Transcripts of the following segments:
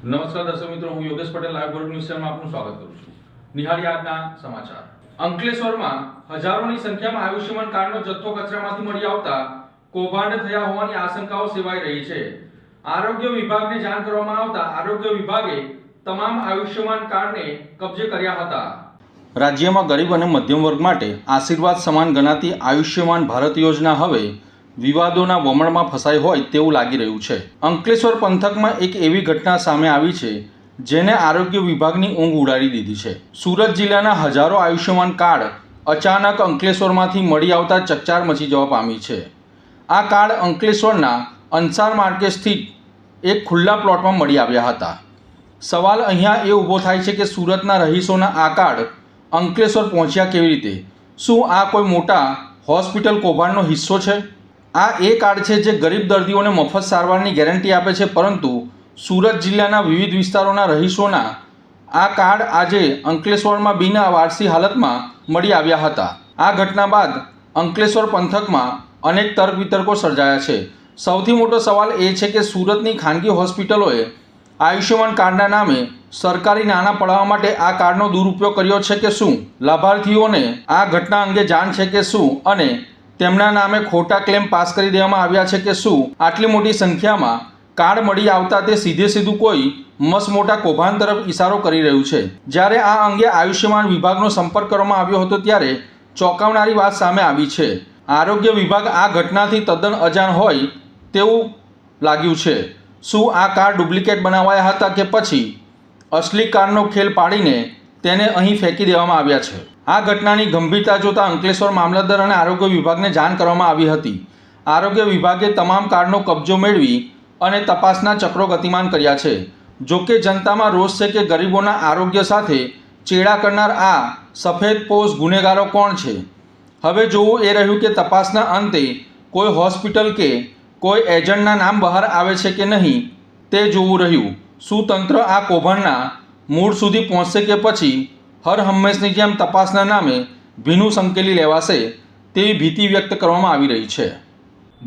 નમસ્કાર દર્શક મિત્રો, હું યોગેશ પટેલ લાઈવ ભરૂચ ન્યૂઝ ચેનલમાં આપનું સ્વાગત કરું છું. નિહાળી આજના સમાચાર. અંકલેશ્વરમાં હજારોની સંખ્યામાં આયુષ્યમાન કાર્ડનો જથ્થો કચરામાંથી મળી આવતા કૌભાંડ થયા હોવાની આશંકાઓ સેવાઈ રહી છે. આરોગ્ય વિભાગને જાણ કરવામાં આવતા આરોગ્ય વિભાગે તમામ આયુષ્યમાન કાર્ડને કબજે કર્યા હતા. રાજ્યમાં ગરીબ અને મધ્યમ વર્ગ માટે આશીર્વાદ સમાન ગણાતી આયુષ્યમાન ભારત યોજના હવે વિવાદોના વમળમાં ફસાઈ હોય તેવું લાગી રહ્યું છે. અંકલેશ્વર પંથકમાં એક એવી ઘટના સામે આવી છે જેને આરોગ્ય વિભાગની ઊંઘ ઉડાડી દીધી છે. સુરત જિલ્લાના હજારો આયુષ્યમાન કાર્ડ અચાનક અંકલેશ્વરમાંથી મળી આવતા ચકચાર મચી જવા પામી છે. આ કાર્ડ અંકલેશ્વરના અંસાર માર્કેટ સ્થિત એક ખુલ્લા પ્લોટમાં મળી આવ્યા હતા. સવાલ અહીંયા એ ઊભો થાય છે કે સુરતના રહીશોના આ કાર્ડ અંકલેશ્વર પહોંચ્યા કેવી રીતે? શું આ કોઈ મોટા હોસ્પિટલ કૌભાંડનો હિસ્સો છે? આ એ કાર્ડ છે જે ગરીબ દર્દીઓને મફત સારવારની ગેરંટી આપે છે, પરંતુ સુરત જિલ્લાના વિવિધ વિસ્તારોના રહીશોના આ કાર્ડ આજે અંકલેશ્વરમાં બિનવારસી હાલતમાં મળી આવ્યા હતા. આ ઘટના બાદ અંકલેશ્વર પંથકમાં અનેક તર્ક વિતર્કો સર્જાયા છે. સૌથી મોટો સવાલ એ છે કે સુરતની ખાનગી હોસ્પિટલોએ આયુષ્યમાન કાર્ડના નામે સરકારી નાણાં પડાવવા માટે આ કાર્ડનો દુરુપયોગ કર્યો છે કે શું? લાભાર્થીઓને આ ઘટના અંગે જાણ છે કે શું? અને તેમના નામે ખોટા ક્લેમ પાસ કરી દેવામાં આવ્યા છે કે શું? આટલી મોટી સંખ્યામાં કાર્ડ મળી આવતા તે સીધું કોઈ મસમોટા કૌભાંડ તરફ ઇશારો કરી રહ્યું છે. જ્યારે આ અંગે આયુષ્યમાન વિભાગનો સંપર્ક કરવામાં આવ્યો હતો ત્યારે ચોંકાવનારી વાત સામે આવી છે. આરોગ્ય વિભાગ આ ઘટનાથી તદ્દન અજાણ હોય તેવું લાગ્યું છે. શું આ કાર્ડ ડુપ્લિકેટ બનાવાયા હતા કે પછી અસલી કાર્ડનો ખેલ પાડીને તેને અહીં ફેંકી દેવામાં આવ્યા છે? આ ઘટનાની ગંભીરતા જોતા અંકલેશ્વર મામલતદાર અને આરોગ્ય વિભાગને જાણ કરવામાં આવી હતી. આરોગ્ય વિભાગે તમામ કાર્ડનો કબજો મેળવી અને તપાસના ચક્રો ગતિમાન કર્યા છે. જોકે જનતામાં રોષ છે કે ગરીબોના આરોગ્ય સાથે ચેડા કરનાર આ સફેદપોશ ગુનેગારો કોણ છે? હવે જોવું એ રહ્યું કે તપાસના અંતે કોઈ હોસ્પિટલ કે કોઈ એજન્ટના નામ બહાર આવે છે કે નહીં તે જોવું રહ્યું. શું તંત્ર આ કૌભાંડના મૂળ સુધી પહોંચશે કે પછી હર હંમેશની જેમ તપાસના નામે ભીનું સંકેલી લેવાશે તેવી ભીતિ વ્યક્ત કરવામાં આવી રહી છે.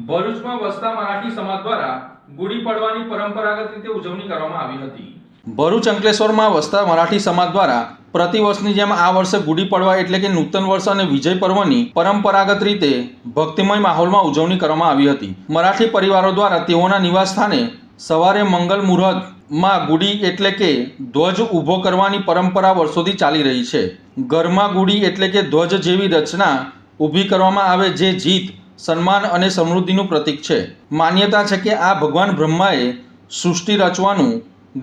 ભરૂચમાં વસતા મરાઠી સમાજ દ્વારા ગુડી પડવાની પરંપરાગત રીતે ઉજવણી કરવામાં આવી હતી. ભરૂચ અંકલેશ્વરમાં વસતા મરાઠી સમાજ દ્વારા પ્રતિવર્ષની જેમ આ વર્ષે ગુડી પડવા એટલે કે નૂતન વર્ષ અને વિજય પર્વની પરંપરાગત રીતે ભક્તિમય માહોલમાં ઉજવણી કરવામાં આવી હતી. મરાઠી પરિવારો દ્વારા તેઓના નિવાસ સ્થાને સવારે મંગલ મુહૂર્તમાં ગુડી એટલે કે ધ્વજ ઊભો કરવાની પરંપરા વર્ષોથી ચાલી રહી છે. ઘરમાં ગુડી એટલે કે ધ્વજ જેવી રચના ઊભી કરવામાં આવે જે જીત, સન્માન અને સમૃદ્ધિનું પ્રતીક છે. માન્યતા છે કે આ ભગવાન બ્રહ્માએ સૃષ્ટિ રચવાનું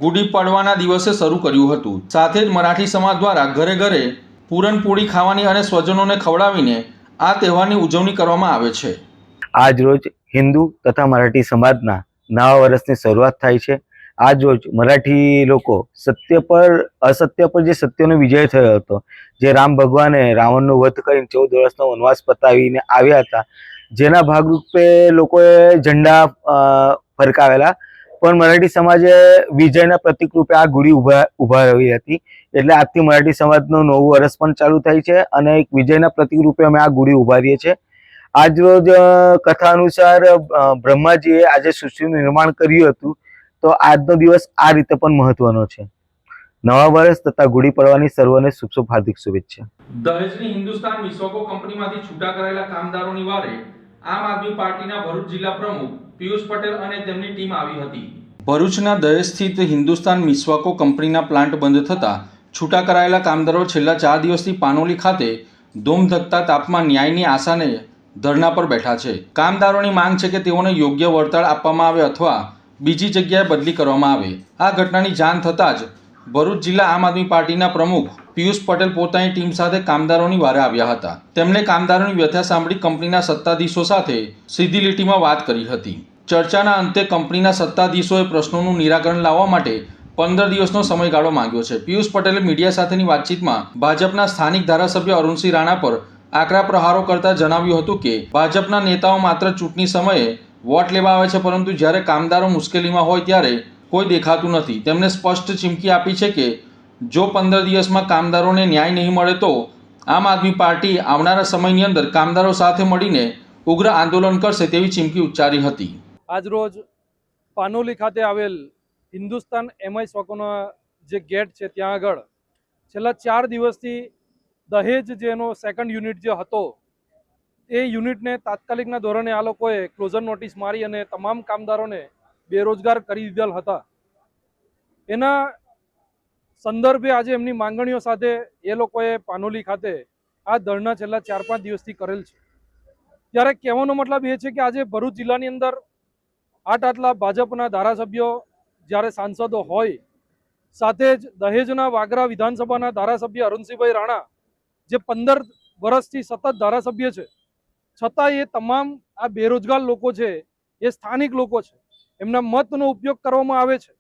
ગુડી પડવાના દિવસે શરૂ કર્યું હતું. સાથે જ મરાઠી સમાજ દ્વારા ઘરે ઘરે પૂરણપોળી ખાવાની અને સ્વજનોને ખવડાવીને આ તહેવારની ઉજવણી કરવામાં આવે છે. આજ રોજ હિન્દુ તથા મરાઠી સમાજના નવા વર્ષની શરૂઆત થાય છે. આજ રોજ મરાઠી લોકો સત્ય પર અસત્ય પર જે સત્યનો વિજય થયો હતો, જે રામ ભગવાને રાવણનો વધ કરીને 14 વર્ષનો વનવાસ પતાવીને આવ્યા હતા, જેના ભાગરૂપે લોકોએ ઝંડા ફરકાવેલા. પણ મરાઠી સમાજે વિજયના પ્રતિક રૂપે આ ગુડી ઉભા રહી હતી. એટલે આજથી મરાઠી સમાજનું નવું વર્ષ પણ ચાલુ થાય છે અને એક વિજયના પ્રતિક રૂપે અમે આ ગુડી ઉભારીએ છીએ. આજ રોજ કથા અનુસાર બ્રહ્માજીએ આજે સૃષ્ટિનું નિર્માણ કર્યું હતું, તો આજનો દિવસ આ રીતે પણ મહત્વનો છે. નવા વર્ષ તથા ગુડી પડવાની સર્વને શુભ હાર્દિક શુભેચ્છા. દહેજની હિન્દુસ્તાન વિશ્વકો કંપનીમાંથી છૂટા કરાયેલા કામદારોની વારે આમ આદમી પાર્ટીના ભરૂચ જિલ્લા પ્રમુખ પિયુષ પટેલ અને તેમની ટીમ આવી હતી. ભરૂચના દહેજ સ્થિત હિન્દુસ્તાન મિસ્વાકો કંપનીના પ્લાન્ટ બંધ થતાં છૂટા કરાયેલા કામદારો છેલ્લા 4 દિવસથી પાનોલી ખાતે ધોમધકતા તાપમાં ન્યાયની આશાને ધરણા પર બેઠા છે. કામદારોની માંગ છે કે તેઓને યોગ્ય વળતર આપવામાં આવે અથવા બીજી જગ્યાએ બદલી કરવામાં આવે. આ ઘટનાની જાણ થતાં જ ભરૂચ જિલ્લા આમ આદમી પાર્ટીના પ્રમુખ પિયુષ પટેલ પોતાની ટીમ સાથે કામદારોની વારે આવ્યા હતા. તેમણે કામદારોની વ્યથા સાંભળી કંપનીના સત્તાધીશો સાથે સીધી લીટીમાં વાત કરી હતી. ચર્ચાના અંતે કંપનીના સત્તાધીશોએ પ્રશ્નોનું નિરાકરણ લાવવા માટે 15 દિવસનો સમયગાળો માંગ્યો છે. પિયુષ પટેલે મીડિયા સાથેની વાતચીતમાં ભાજપના સ્થાનિક ધારાસભ્ય અરુણસિંહ રાણા પર આકરા પ્રહારો કરતા જણાવ્યું હતું કે ભાજપના નેતાઓ માત્ર ચૂંટણી સમયે વોટ લેવા આવે છે, પરંતુ જ્યારે કામદારો મુશ્કેલીમાં હોય ત્યારે કોઈ દેખાતું નથી. તેમણે સ્પષ્ટ ચીમકી આપી છે કે જો 15 દિવસમાં કામદારોને ન્યાય નહીં મળે તો આમ આદમી પાર્ટી આવનારા સમયની અંદર કામદારો સાથે મળીને ઉગ્ર આંદોલન કરશે તેવી ચીમકી ઉચ્ચારી હતી. આજરોજ પાનોલી ખાતે આવેલ હિન્દુસ્તાન એમઆઈ સ્વાકોના જે ગેટ છે ત્યાં આગળ છેલ્લા 4 દિવસથી દહેજ જેનો સેકન્ડ યુનિટ જે હતો એ યુનિટને તાત્કાલિકના ધોરણે આ લોકોએ ક્લોઝર નોટિસ મારી અને તમામ કામદારોને બેરોજગાર કરી દીધેલ હતા. એના સંદર્ભે આજે એમની માંગણીઓ સાથે એ લોકોએ પાનોલી ખાતે આ ધરણા છેલ્લા 4-5 દિવસથી કરેલ છે. ત્યારે કહેવાનો મતલબ એ છે કે આજે ભરૂચ જિલ્લાની અંદર આટલા ભાજપના ધારાસભ્યો જ્યારે સાંસદો હોય, સાથે જ દહેજના વાગરા વિધાનસભાના ધારાસભ્ય અરુણસિંહભાઈ રાણા જે 15 વર્ષથી સતત ધારાસભ્ય છે, છતાં એ તમામ આ બેરોજગાર લોકો છે એ સ્થાનિક લોકો છે, એમના મતનો ઉપયોગ કરવામાં આવે છે,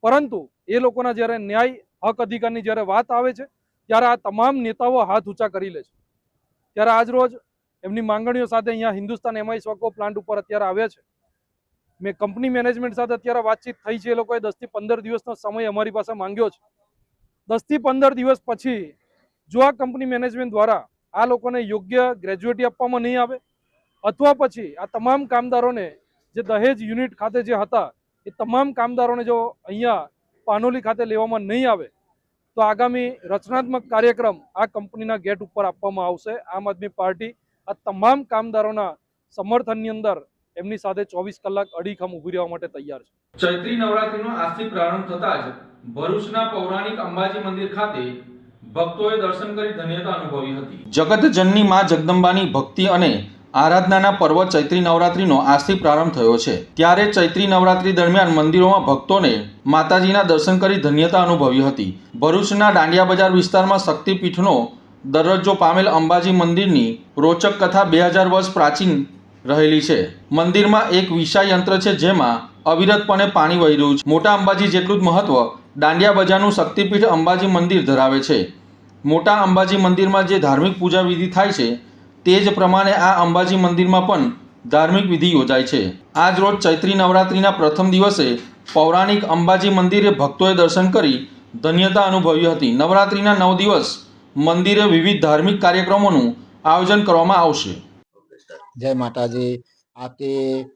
પરંતુ એ લોકોના જ્યારે ન્યાય હક અધિકારની જ્યારે વાત આવે છે ત્યારે આ તમામ નેતાઓ હાથ ઊંચા કરી લે છે. ત્યારે આજ રોજ એમની માંગણીઓ સાથે અહીંયા હિન્દુસ્તાન એમઆઈ સ્વાકો પ્લાન્ટ ઉપર અત્યારે આવ્યા છે. મેં કંપની મેનેજમેન્ટ સાથે અત્યારે વાતચીત થઈ છે. એ લોકોએ 10 થી 15 દિવસનો સમય અમારી પાસે માંગ્યો છે. 10 થી 15 દિવસ પછી જો આ કંપની મેનેજમેન્ટ દ્વારા આ લોકોને યોગ્ય ગ્રેજ્યુએટી આપવામાં નહીં આવે અથવા પછી આ તમામ કામદારોને જે દહેજ યુનિટ ખાતે જે હતા એ તમામ કામદારોને જો અહીંયા પાનોલી ખાતે લેવામાં નહીં આવે તો આગામી રચનાત્મક કાર્યક્રમ આ કંપનીના ગેટ ઉપર આપવામાં આવશે. આમ આદમી પાર્ટી આ તમામ કામદારોના સમર્થનની અંદર એમની સાથે 24 કલાક અડીખમ ઊભી રહેવા માટે તૈયાર છે. ચૈત્રી નવરાત્રીનો આજથી પ્રારંભ થતા જ ભરૂચના પૌરાણિક અંબાજી મંદિર ખાતે ભક્તોએ દર્શન કરી ધન્યતા અનુભવી હતી. જગતજનની માં જગદંબાની ભક્તિ અને આરાધનાના પર્વ ચૈત્રી નવરાત્રીનો આજથી પ્રારંભ થયો છે. ત્યારે ચૈત્રી નવરાત્રી દરમિયાન મંદિરોમાં ભક્તોને માતાજીના દર્શન કરી ધન્યતા અનુભવી હતી. ભરૂચના દાંડિયા બજાર વિસ્તારમાં શક્તિપીઠનો દરજ્જો પામેલ અંબાજી મંદિરની રોચક કથા 2000 વર્ષ પ્રાચીન રહેલી છે. મંદિરમાં એક વિશાળ યંત્ર છે જેમાં અવિરતપણે પાણી વહી રહ્યું છે. મોટા અંબાજી જેટલું જ મહત્વ દાંડિયા બજારનું શક્તિપીઠ અંબાજી મંદિર ધરાવે છે. મોટા અંબાજી મંદિરમાં જે ધાર્મિક પૂજા વિધિ થાય છે તે જ પ્રમાણે આ અંબાજી મંદિરમાં પણ ધાર્મિક વિધિ યોજાય છે. આજ રોજ ચૈત્રી નવરાત્રિના પ્રથમ દિવસે પૌરાણિક અંબાજી મંદિરે ભક્તોએ દર્શન કરી ધન્યતા અનુભવી હતી. નવરાત્રિના 9 દિવસ મંદિરે વિવિધ ધાર્મિક કાર્યક્રમોનું આયોજન કરવામાં આવશે. જય માતાજી. આથી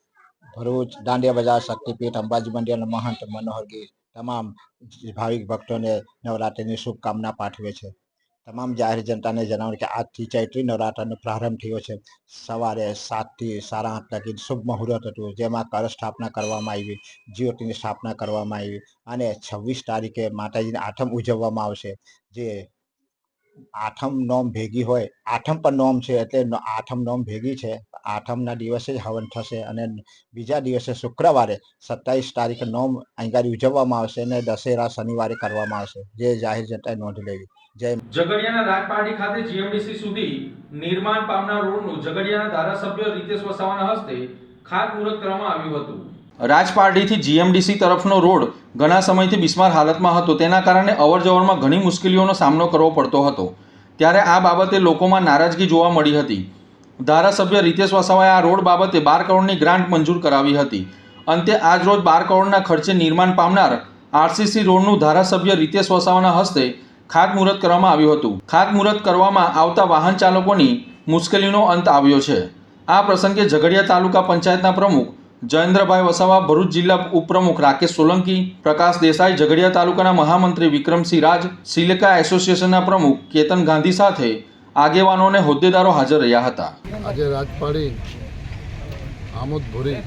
ભરૂચ દાંડિયા બજાર શક્તિપીઠ અંબાજી મંદિરના મહંત મનોહરગીર તમામ ભાવિક ભક્તોને નવરાત્રિની શુભકામના પાઠવે છે. તમામ જાહેર જનતાને જણાવ્યું કે આજથી ચૈત્રી નવરાત્રનો પ્રારંભ થયો છે. સવારે 7 થી 8:30 લગી શુભ મુહૂર્ત હતું, જેમાં કળશ સ્થાપના કરવામાં આવી, જ્યોતિની સ્થાપના કરવામાં આવી અને 26 તારીખે માતાજીની આઠમ ઉજવવામાં આવશે. જે આઠમ નોમ ભેગી હોય, આઠમ પણ નોમ છે એટલે આઠમ નોમ ભેગી છે. આઠમના દિવસે જ હવન થશે અને બીજા દિવસે શુક્રવારે 27 તારીખે નોમ અહીં ઉજવવામાં આવશે અને દશેરા શનિવારે કરવામાં આવશે. જે જાહેર જનતાએ નોંધ લેવી. જય ઝઘડિયાના રાજપારડી ખાતે જીએમડીસી સુધી નિર્માણ પામનાર રોડનું ઝઘડિયાના ધારાસભ્ય રીતેશ વસાવાના હસ્તે ખાતમુહૂર્ત કરવામાં આવ્યું હતું. રાજપારડીથી જીએમડીસી તરફનો રોડ ઘણા સમયથી બિસ્માર હાલતમાં હતો. તેના કારણે અવરજવરમાં ઘણી મુશ્કેલીઓનો સામનો કરવો પડતો હતો. ત્યારે આ બાબતે લોકોમાં નારાજગી જોવા મળી હતી. ધારાસભ્ય રીતેશ વસાવાએ આ રોડ બાબતે 12 કરોડની ગ્રાન્ટ મંજૂર કરાવી હતી. અંતે આજ રોજ 12 કરોડના ખર્ચે નિર્માણ પામનાર આરસીસી રોડનું ધારાસભ્ય રીતેશ વસાવાના હસ્તે ખાતમુહૂર્ત કરવામાં આવ્યું હતું. ખાતમુહૂર્ત કરવામાં આવતા વાહન ચાલકોની મુશ્કેલીનો અંત આવ્યો છે. આ પ્રસંગે ઝઘડિયા તાલુકા પંચાયતના પ્રમુખ જયેન્દ્રભાઈ વસાવા, ભરૂચ જિલ્લા ઉપપ્રમુખ રાકેશ સોલંકી, પ્રકાશ દેસાઈ, ઝઘડિયા તાલુકાના મહામંત્રી વિક્રમસિંહ રાજ, સિલિકા એસોસિએશનના પ્રમુખ કેતન ગાંધી સાથે આગેવાનો અને હોદ્દેદારો હાજર રહ્યા હતા. આજે રાજપાડી આમોદ ભોરી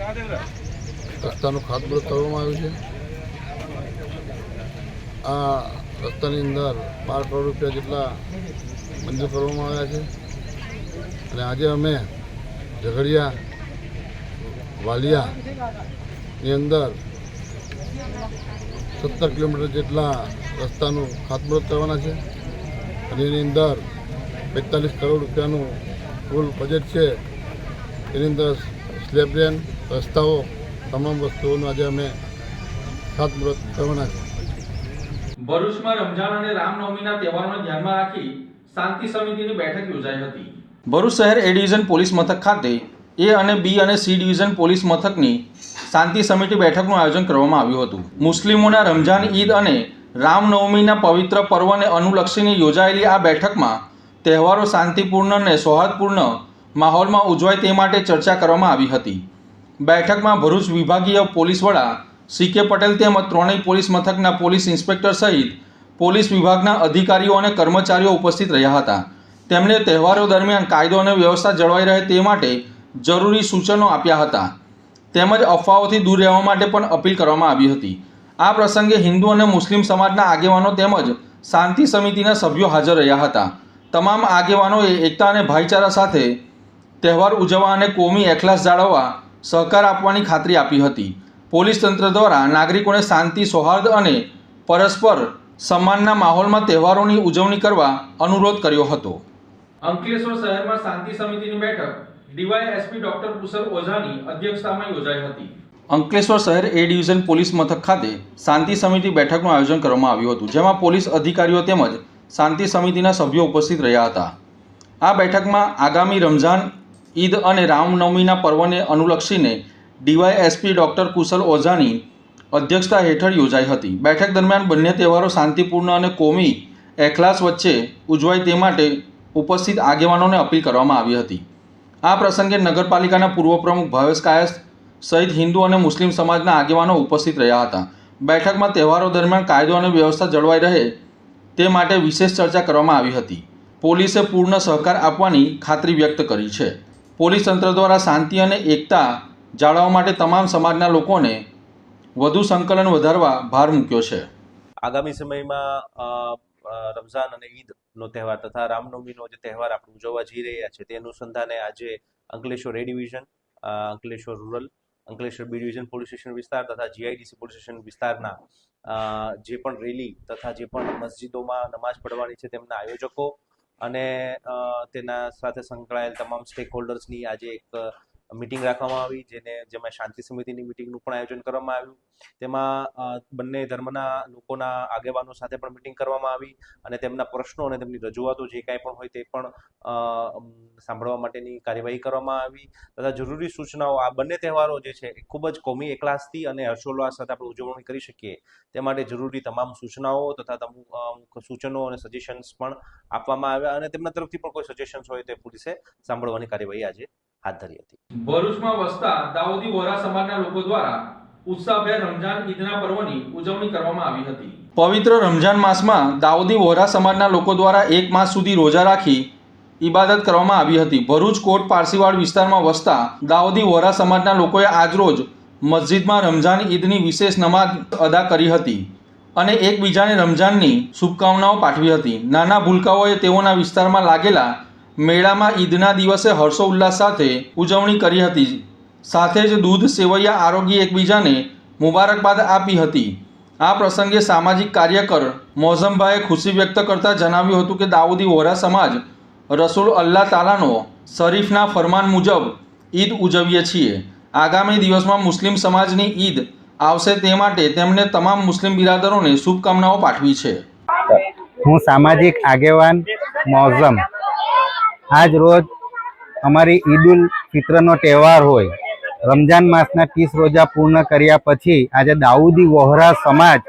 રસ્તાનું ખાતમુહૂર્ત કરવામાં આવ્યું છે. આ રસ્તાની અંદર 12 કરોડ રૂપિયા જેટલા મંજૂર કરવામાં આવ્યા છે અને આજે અમે ઝઘડિયા વાલિયાની અંદર 17 કિલોમીટર જેટલા રસ્તાનું ખાતમુહૂર્ત કરવાના છે અને એની અંદર 45 કરોડ રૂપિયાનું કુલ બજેટ છે. એની અંદર સ્લેબ રેન, રસ્તાઓ, તમામ વસ્તુઓનું આજે અમે ખાતમુહૂર્ત કરવાના છે. ભરૂચમાં રમઝાન અને રામનવમીના તહેવારોને ધ્યાનમાં રાખી શાંતિ સમિતિની બેઠક યોજાઈ હતી. ભરૂચ શહેર એ ડિવિઝન પોલીસ મથક ખાતે એ અને બી અને સી ડિવિઝન પોલીસ મથકની શાંતિ સમિતિ બેઠકનું આયોજન કરવામાં આવ્યું હતું. મુસ્લિમોના રમઝાન, ઈદ અને રામનવમીના પવિત્ર પર્વને અનુલક્ષીને યોજાયેલી આ બેઠકમાં તહેવારો શાંતિપૂર્ણ અને સૌહાર્દપૂર્ણ માહોલમાં ઉજવાય તે માટે ચર્ચા કરવામાં આવી હતી. બેઠકમાં ભરૂચ વિભાગીય પોલીસ વડા સી.કે. પટેલ તેમજ ત્રણેય પોલીસ મથકના પોલીસ ઇન્સ્પેક્ટર સહિત પોલીસ વિભાગના અધિકારીઓ અને કર્મચારીઓ ઉપસ્થિત રહ્યા હતા. તેમણે તહેવારો દરમિયાન કાયદો અને વ્યવસ્થા જળવાઈ રહે તે માટે જરૂરી સૂચનો આપ્યા હતા તેમજ અફવાઓથી દૂર રહેવા માટે પણ અપીલ કરવામાં આવી હતી. આ પ્રસંગે હિન્દુ અને મુસ્લિમ સમાજના આગેવાનો તેમજ શાંતિ સમિતિના સભ્યો હાજર રહ્યા હતા. તમામ આગેવાનોએ એકતા અને ભાઈચારા સાથે તહેવાર ઉજવવા અને કોમી એખલાસ જાળવવા સહકાર આપવાની ખાતરી આપી હતી. પોલીસ તંત્ર દ્વારા નાગરિકોને શાંતિ, સૌહાર્દ અને પરસ્પર સન્માનના માહોલમાં તહેવારોની ઉજવણી કરવા અનુરોધ કર્યો હતો. અંકલેશ્વર શહેરમાં શાંતિ સમિતિની બેઠક ડીવાયએસપી ડોક્ટર કુશલ ઓઝાની અધ્યક્ષતામાં યોજાઈ હતી. અંકલેશ્વર શહેર એ ડિવિઝન પોલીસ મથક ખાતે શાંતિ સમિતિ બેઠકનું આયોજન કરવામાં આવ્યું હતું, જેમાં પોલીસ અધિકારીઓ તેમજ શાંતિ સમિતિના સભ્યો ઉપસ્થિત રહ્યા હતા. આ બેઠકમાં આગામી રમઝાન, ઈદ અને રામનવમીના પર્વને અનુલક્ષીને ડીવાયએસપી ડોક્ટર કુશલ ઓઝાની અધ્યક્ષતા હેઠળ યોજાઈ હતી. બેઠક દરમિયાન બંને તહેવારો શાંતિપૂર્ણ અને કોમી એખલાસ વચ્ચે ઉજવાય તે માટે ઉપસ્થિત આગેવાનોને અપીલ કરવામાં આવી હતી. આ પ્રસંગે નગરપાલિકાના પૂર્વ પ્રમુખ ભાવેશ કાયસ્થ સહિત હિન્દુ અને મુસ્લિમ સમાજના આગેવાનો ઉપસ્થિત રહ્યા હતા. બેઠકમાં તહેવારો દરમિયાન કાયદો અને વ્યવસ્થા જળવાઈ રહે તે માટે વિશેષ ચર્ચા કરવામાં આવી હતી. પોલીસે પૂર્ણ સહકાર આપવાની ખાતરી વ્યક્ત કરી છે. પોલીસ તંત્ર દ્વારા શાંતિ અને એકતા જાળવવા માટે તમામ સમાજના લોકોને વધુ સંકલન વધારવા ભાર મૂક્યો છે. આગામી સમયમાં રમઝાન અને ઈદનો તહેવાર તથા રામનવમીનો જે તહેવાર આપણે ઉજવવા જઈ રહ્યા છે તે અનુસંધાને આજે Ankleshwar A division, Ankleshwar rural, Ankleshwar B division police station વિસ્તાર તથા જીઆઈડીસી પોલીસ સ્ટેશન વિસ્તારના જે પણ રેલી તથા જે પણ મસ્જિદોમાં નમાઝ પઢવાની છે તેમના આયોજકો અને તેના સાથે સંકળાયેલ તમામ સ્ટેક હોલ્ડર્સની આજે એક મિટિંગ રાખવામાં આવી, જેમાં શાંતિ સમિતિની મિટિંગનું પણ આયોજન કરવામાં આવ્યું. તેમાં બંને ધર્મના લોકોના આગેવાનો સાથે પણ મિટિંગ કરવામાં આવી અને તેમના પ્રશ્નો અને તેમની રજૂઆતો જે કાંઈ પણ હોય તે પણ સાંભળવા માટેની કાર્યવાહી કરવામાં આવી તથા જરૂરી સૂચનાઓ. આ બંને તહેવારો જે છે એ ખૂબ જ કોમી એકલાસથી અને હર્ષોલ્લાસ સાથે આપણે ઉજવણી કરી શકીએ તે માટે જરૂરી તમામ સૂચનાઓ તથા અમુક સૂચનો અને સજેશન્સ પણ આપવામાં આવ્યા અને તેમના તરફથી પણ કોઈ સજેશન્સ હોય તે પોલીસે સાંભળવાની કાર્યવાહી આજે હાથ ધરી હતી. ભરૂચમાં વસતા દાઉદી વોહરા સમાજના લોકો દ્વારા ઉત્સાહભેર રમઝાન ઈદના પર્વની ઉજવણી કરવામાં આવી હતી. પવિત્ર રમઝાન માસમાં દાઉદી વોહરા સમાજના લોકો દ્વારા 1 માસ સુધી રોજા રાખી ઇબાદત કરવામાં આવી હતી. ભરૂચ કોટ પારસીવાડ વિસ્તારમાં વસતા દાઉદી વોહરા સમાજના લોકોએ આજરોજ મસ્જિદમાં રમઝાન ઈદની વિશેષ નમાઝ અદા કરી હતી અને એકબીજાને રમઝાનની શુભકામનાઓ પાઠવી હતી. નાના ભૂલકાઓએ તેઓના વિસ્તારમાં લાગેલા મેળામાં ઈદના દિવસે હર્ષોલ્લાસ સાથે ઉજવણી કરી હતી. સાથે જ દૂધ, સેવૈયા આરોગી એકબીજાને મુબારકબાદ આપી હતી. આ પ્રસંગે સામાજિક કાર્યકર મોઝમભાઈએ ખુશી વ્યક્ત કરતા જણાવ્યું હતું કે દાઉદી વોહરા સમાજ રસૂલ અલ્લાહ તાલાનો શરીફના ફરમાન મુજબ ઈદ ઉજવીએ છીએ. આગામી દિવસમાં મુસ્લિમ સમાજની ઈદ આવશે તે માટે તેમણે તમામ મુસ્લિમ બિરાદરોને શુભકામનાઓ પાઠવી છે. હું સામાજિક આગેવાન મોઝમ. આજ રોજ અમારી ઈદ ઉલ ફિત્રનો તહેવાર હોય, રમજાન માસના 30 રોજા પૂર્ણ કર્યા પછી આજે દાઉદી વોહરા સમાજ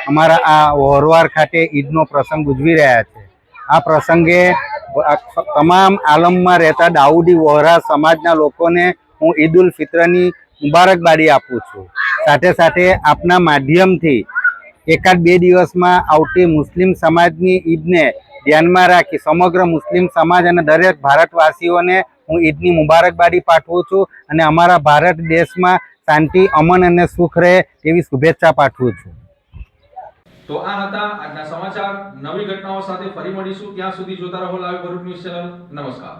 અમારા આ વહોરવાર ખાતે ઈદનો પ્રસંગ ઉજવી રહ્યા છે. આ પ્રસંગે તમામ આલમમાં રહેતા દાઉદી વોહરા સમાજના લોકોને હું ઈદ ઉલ ફિત્રની મુબારકબાદી આપું છું. સાથે સાથે આપના માધ્યમથી એકાદ 2 દિવસમાં આવતી મુસ્લિમ સમાજની ઈદને ધ્યાનમાં રાખી સમગ્ર મુસ્લિમ સમાજ અને દરેક ભારતવાસીઓને હું ઈદની મુબારકબાદી પાઠવું છું અને અમારા ભારત દેશમાં શાંતિ, અમન અને સુખ રહે તેવી શુભેચ્છા પાઠવું છું. તો આ હતા આજના સમાચાર. નવી ઘટનાઓ સાથે ફરી મળીશું. ત્યાં સુધી જોતા રહો લાઈવ ભરૂચ ન્યૂઝ ચેનલ. નમસ્કાર.